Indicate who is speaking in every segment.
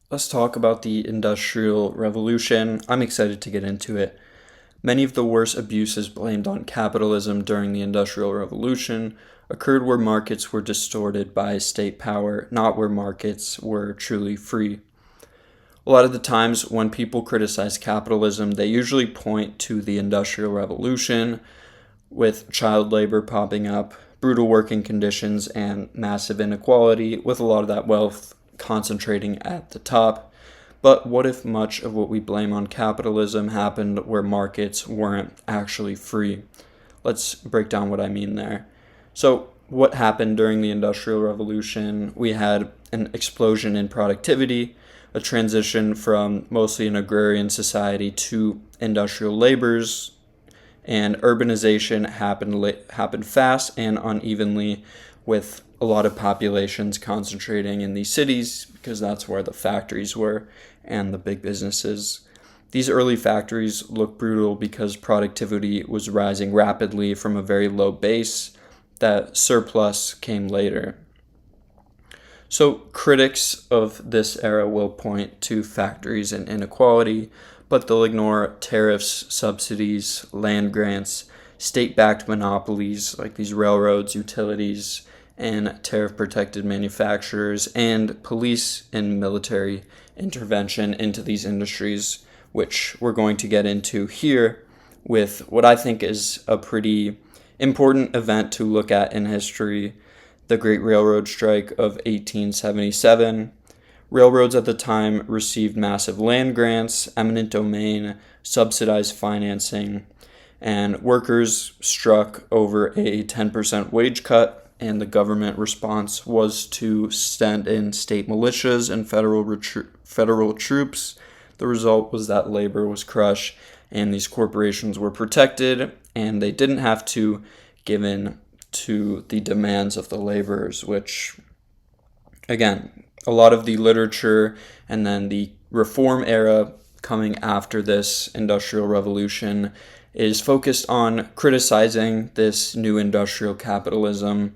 Speaker 1: Let's talk about the Industrial Revolution. I'm excited to get into it. Many of the worst abuses blamed on capitalism during the Industrial Revolution occurred where markets were distorted by state power, not where markets were truly free. A lot of the times when people criticize capitalism, they usually point to the Industrial Revolution, with child labor popping up, brutal working conditions, and massive inequality, with a lot of that wealth concentrating at the top. But what if much of what we blame on capitalism happened where markets weren't actually free? Let's break down what I mean there. So, what happened during the Industrial Revolution? We had an explosion in productivity, a transition from mostly an agrarian society to industrial labors, and urbanization happened fast and unevenly, with a lot of populations concentrating in these cities because that's where the factories were and the big businesses. These early factories look brutal because productivity was rising rapidly from a very low base. That surplus came later. So, critics of this era will point to factories and inequality, but they'll ignore tariffs, subsidies, land grants, state backed monopolies like these railroads, utilities, and tariff protected manufacturers, and police and military intervention into these industries, which we're going to get into here with what I think is a pretty important event to look at in history, the Great Railroad Strike of 1877. Railroads at the time received massive land grants, eminent domain, subsidized financing, and workers struck over a 10% wage cut, and the government response was to send in state militias and federal troops. The result was that labor was crushed, and these corporations were protected, and they didn't have to give in to the demands of the laborers, which, again, a lot of the literature and then the reform era coming after this industrial revolution is focused on criticizing this new industrial capitalism,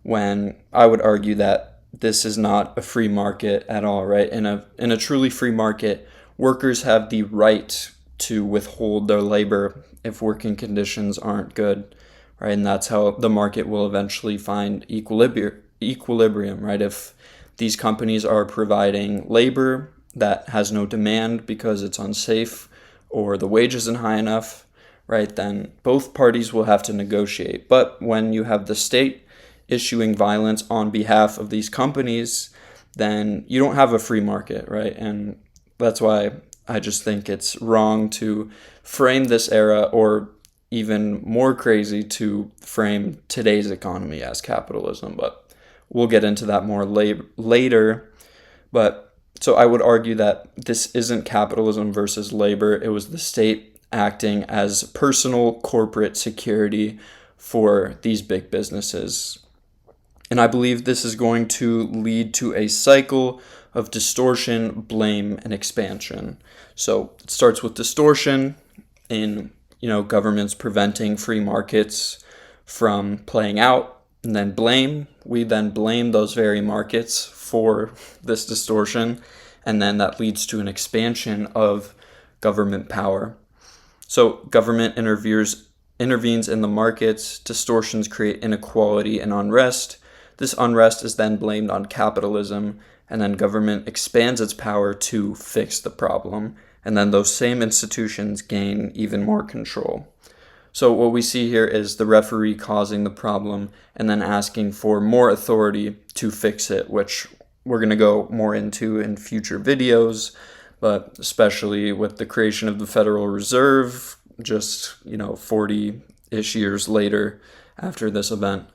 Speaker 1: when I would argue that this is not a free market at all, right? In a truly free market, workers have the right to withhold their labor if working conditions aren't good, right? And that's how the market will eventually find equilibrium, right? If these companies are providing labor that has no demand because it's unsafe or the wage isn't high enough, right, then both parties will have to negotiate. But when you have the state issuing violence on behalf of these companies, then you don't have a free market, right? And that's why I just think it's wrong to frame this era, or even more crazy to frame today's economy as capitalism. But we'll get into that more later. But so I would argue that this isn't capitalism versus labor. It was the state acting as personal corporate security for these big businesses. And I believe this is going to lead to a cycle of distortion, blame, and expansion. So it starts with distortion in, governments preventing free markets from playing out, and then blame. We then blame those very markets for this distortion, and then that leads to an expansion of government power. So government intervenes in the markets, distortions create inequality and unrest. This unrest is then blamed on capitalism, and then government expands its power to fix the problem, and then those same institutions gain even more control. So what we see here is the referee causing the problem and then asking for more authority to fix it, which we're going to go more into in future videos, but especially with the creation of the Federal Reserve just, 40-ish years later after this event.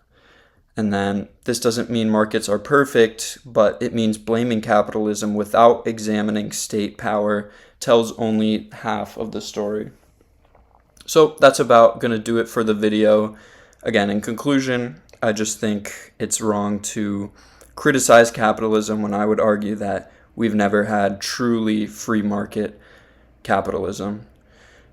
Speaker 1: And then this doesn't mean markets are perfect, but it means blaming capitalism without examining state power tells only half of the story. So that's about going to do it for the video. Again, in conclusion, I just think it's wrong to criticize capitalism when I would argue that we've never had truly free market capitalism.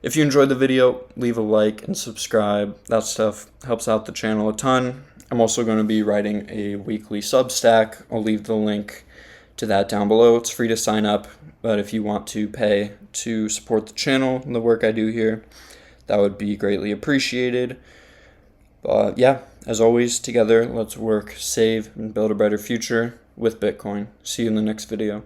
Speaker 1: If you enjoyed the video, leave a like and subscribe. That stuff helps out the channel a ton. I'm also going to be writing a weekly Substack. I'll leave the link to that down below. It's free to sign up, but if you want to pay to support the channel and the work I do here, that would be greatly appreciated. But yeah, as always, together, let's work, save, and build a better future with Bitcoin. See you in the next video.